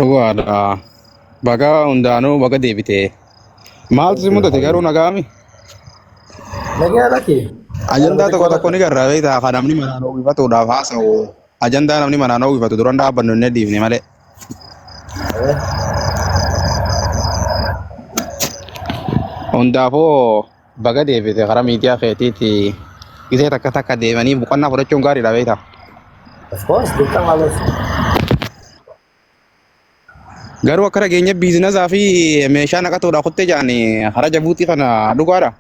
Dhugaadha. Baga hundaanuu baga deebite. Maaltu si mudate garuu nagaami? Nagaa laki. Ajandaa tokko tokko ni garraa beektaa kan namni manaan uwwifatuudhaaf haasa'u. Ajandaa namni manaan uwwifatu duraan dhaabbannu hin dhiifne malee. Hundaafuu baga deebite karaa miidiyaa keetiitti gisee takka takka deemanii boqonnaa fudhachuun gaariidha beektaa. Of course, dirqama malos. Garuu akka dhageenya biizinazaa fi meeshaa naqatuudhaaf kuttee jedhanii hara Jabuutii kana dhugaadha.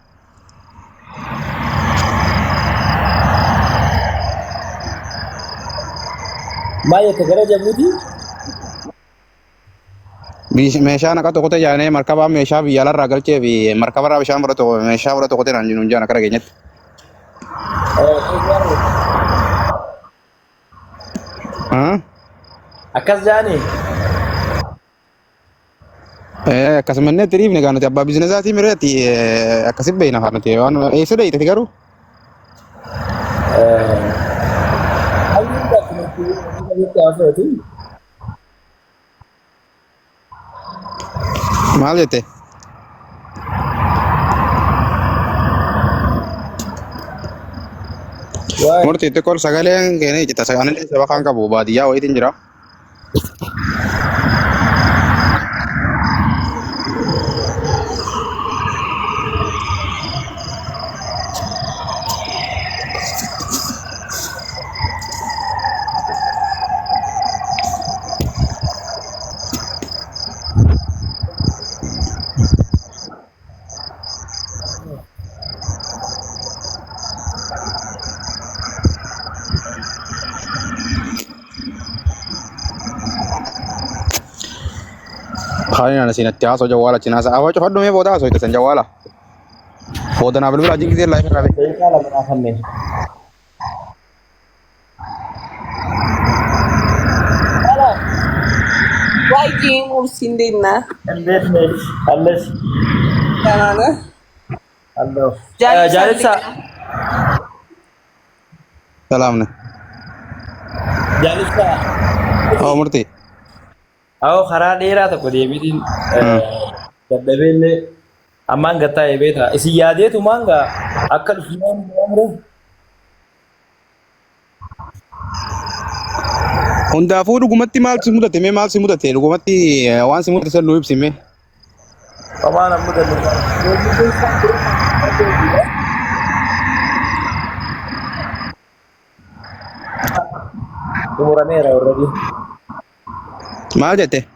Maal jette gara Jabuutii? Meeshaa naqatu kuttee jedhanii markabaa meeshaa biyya alarraa galchee fi markabarraa bishaan fudhatu meeshaa fudhatu kuttee naan jiru jaan akka dhageenyatti. Akkas jaanii? Akkasuma inni itti dhiifne kan nuti abbaa biizinazaatii mireetti akkasitti beekna kan nuti waan eessa dheeyite garuu. Maal jette? Murtii xiqqool sagaleen keenee jetta sagaleen saba kan qabu baadiyyaa wayiitiin jira. Kalian ada sini tiasa jawala Cina sa awal coba dulu ya boda so itu sen jawala. Boda na belum aja gitu live rapi. Saya kalah menahan nih. Halo. Wajib ngurusin Dina. Alles. Kanana. Halo. Jadi sa. Salam nih. Jadi sa. Oh murti. Aku karaa dheeraa tokko deebiitiin dadhabeellee ammaan gattaa'e beektaa isin yaadeetu maanga akka dhufnaan baamre. Hundaafuu dhugumatti maal si mudate mee maal si mudate dhugumatti waan si mudate san nuu ibsi mee. Qamaan amma galu. Umurameera already. Maal jette?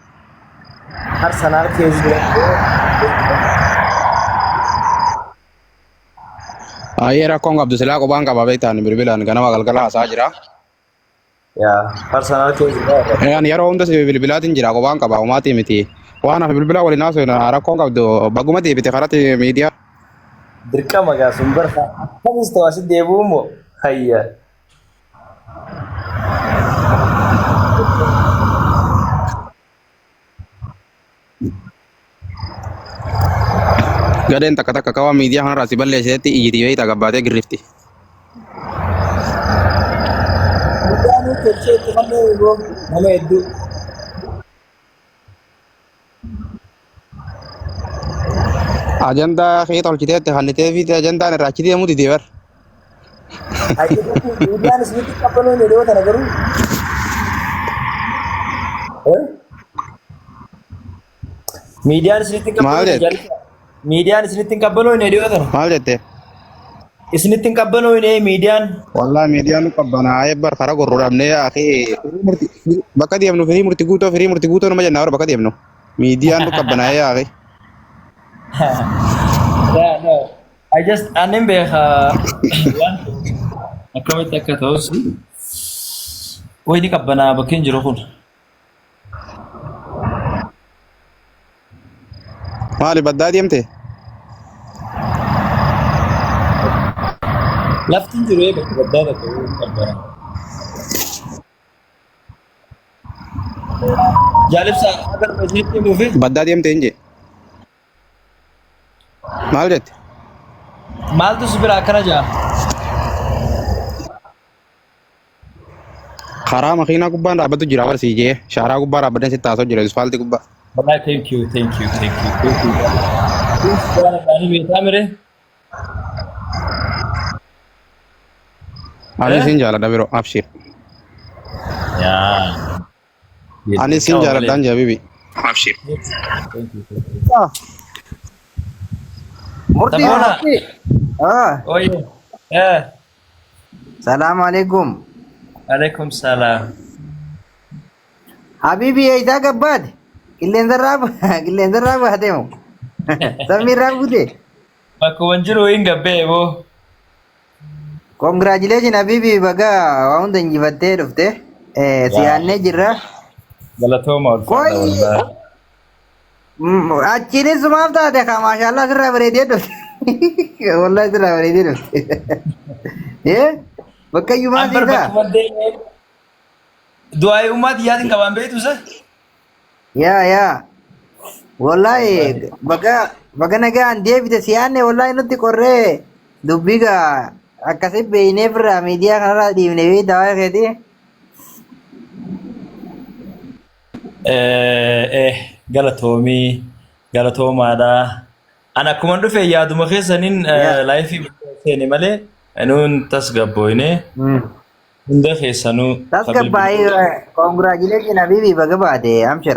Arsenal keessa. Ayyee rakkoon qabdu silaa qophaan qaba beektaan bilbilaan ganama galgala haasaa jira. Yaa Arsenal keessa. Ani yeroo hunda si bilbilaatiin jira qophaan qaba homaatii miti. Waan hafe bilbilaa waliin haasoo rakkoon qabdu bagguma deebite karatti miidiyaa. Dirqama gaa sun barfa. Akkamis ta'u asi deebi'u moo? Hayya. Gadeen takka takka kawa miidiyaa kanarraa si balleesseetti iyyiti beektaa gabbaatee girrifti. Miidiyaan kecheetti malee yoo nama hedduu. Ajandaa kee tolchiteetti hallitee fi ajandaan irraa achitee muti deebar. Miidiyaan isinitti qabbanoon hidhoo tana garuu. Miidiyaan isinitti qabbanoon Miidiyaan isinitti qabbanoon hidhoo tana. Maal jette? Isinitti qabbanoon miidiyaan. Wallahi miidiyaan qabbanaa'ee bar karaa gurguramnee akee bakka deemnu firii murtii guutoo nama jennaa bakka deemnu miidiyaan qabbanaa'ee akee. No. I just anin beeka akkamitti akka ta'us wayni qabbanaa bakkeen jiru kun. Maali baddaa deemte? Laftiin jiru bakka baddaa tokko qabbanaa. Jaalibsa agar hojiitti dhufe. Baddaa deemte hin jee. Maal jette? Maaltu si bira akkana jaa? karaa makiinaa gubbaan dhaabbatu jira barsiis jee shaaraa gubbaa dhaabbateen sitti haasoo jira asfaaltii gubbaa. Wallahi thank you. Ani beekaa mire. Ani sin jaaladha biroo abshir. Yaa. Ani sin jaaladhaan jee bibi. Abshir. Murti Tabona. murti. Oye. Assalamualaikum. Waalaikumsalam. Habibi Aida Gabbad. Qilleensa raab haatemu. Samii raab gute. Bakka wanjiru hin gabbee boo. Congratulations Habibi baga waa hunda injifattee dhufte. Siyaannee jirra. Galatooma ulfaadha wallahi. Achiinis sumaaf taate ka maashaallah sirraa bareedee dhufte. Wallahi sirraa bareedee dhufte. Bakka iyyumaa siitaa. Du'aa ummaati yaadin qabaan beektu sa? Yaa. Wallahi baga nagaan deebite siyaanne wallahi nutti qorree dubbiga akkasi beeynee firraa miidiyaa kanarraa dhiibne beektaa waa'ee keetii. Galatoomaadha. An akkuma dhufe yaaduma keessaniin laayifii seene malee nuun tasgabboyne hunda keessanuu tasgabbaa'ee congratulations Habibi baga baate amshir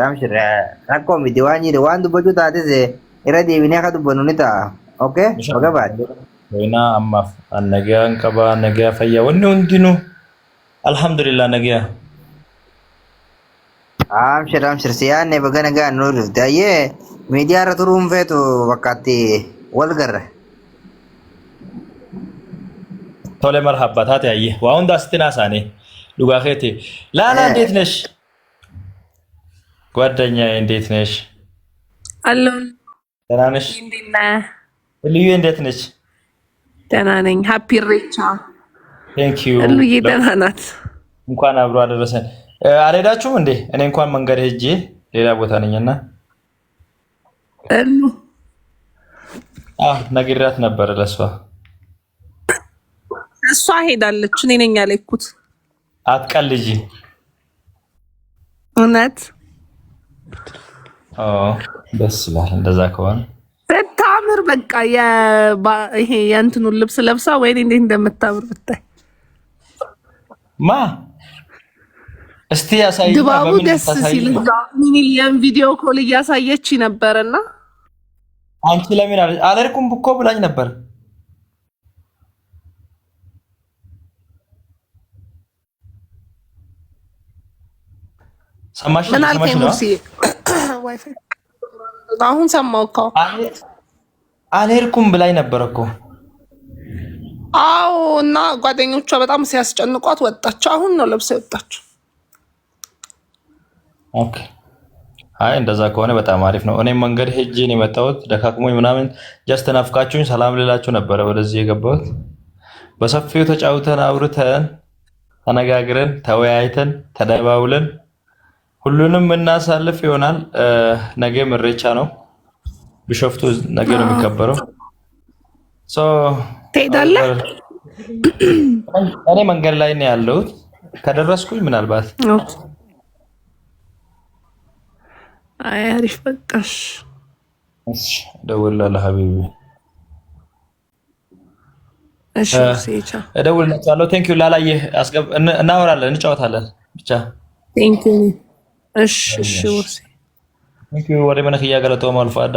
rakkoo miti waan jedhe waan dubbachuu taates irra deebinee akka dubbannu ni ta'a. Okay baga baate. Wayinaa ammaaf an nagaan qabaa nagaa fayyaa wanni hundinuu alhamdulillah nagaa. Amshir siyaanne baga nagaan nuu dhufte ayyee miidiyaa irra turuun feetu bakkaatti wal garra. Tole marhaba taate ayyee waa hunda asitti naasaanii dhugaa keeti laala እንዴት ነሽ ጓደኛዬ እንዴት ነሽ አሎን ደህና ነሽ እንዴት ነህ? ልዩ እንዴት ነሽ ደህና ነኝ። ሃፒ ኢሬቻ። ቴንክ ዩ ልዩ ደህና ናት። እንኳን አብሮ አደረሰን። አልሄዳችሁም እንዴ? እኔ እንኳን መንገድ ሄጄ ሌላ ቦታ ነኝና እሉ ነግሬያት ነበር ለሷ። እሷ ሄዳለች፣ እኔ ነኝ ያለኩት። አትቀልጂ። እውነት ደስ ይላል እንደዛ ከሆነ። ስታምር በቃ ይሄ የእንትኑን ልብስ ለብሳ ወይኔ እንዴት እንደምታምር ብታይ። ማ እስቲ ያሳይ። ድባቡ ደስ ሲል ሚኒሊየም ቪዲዮ ኮል እያሳየች ነበርና አንቺ ለምን አለርኩም እኮ ብላኝ ነበር። ሰማሽ ምን አልከኝ? ሙርሲ ዋይፋይ አሁን ሰማው እኮ አለርኩም ብላኝ ነበር እኮ። አዎ እና ጓደኞቿ በጣም ሲያስጨንቋት ወጣች። አሁን ነው ለብሳ ወጣችው። ኦኬ አይ እንደዛ ከሆነ በጣም አሪፍ ነው። እኔም መንገድ ሄጄ ነው የመጣሁት ደካክሞኝ ምናምን ጀስት ናፍቃችሁኝ ሰላም ልላችሁ ነበር ወደዚህ የገባሁት። በሰፊው ተጫውተን አውርተን ተነጋግረን ተወያይተን ተደባውለን ሁሉንም እናሳልፍ ይሆናል። ነገ ኢሬቻ ነው። ቢሾፍቱ ነገ ነው የሚከበረው። ትሄዳለህ? እኔ መንገድ ላይ ነው ያለሁት። ከደረስኩኝ ምናልባት አይ አሪፍ በቃሽ። እሺ እደውልልሃለሁ ሀቢቢ። እሺ ሴቻ እደውልልሃለሁ። ቴንክ ዩ ላላየ እናወራለን፣ እንጫወታለን ብቻ። ቴንክ ዩ። እሺ ወርሲ ቴንክ ዩ ወሬ መነክ እያገለጠው ማልፋዳ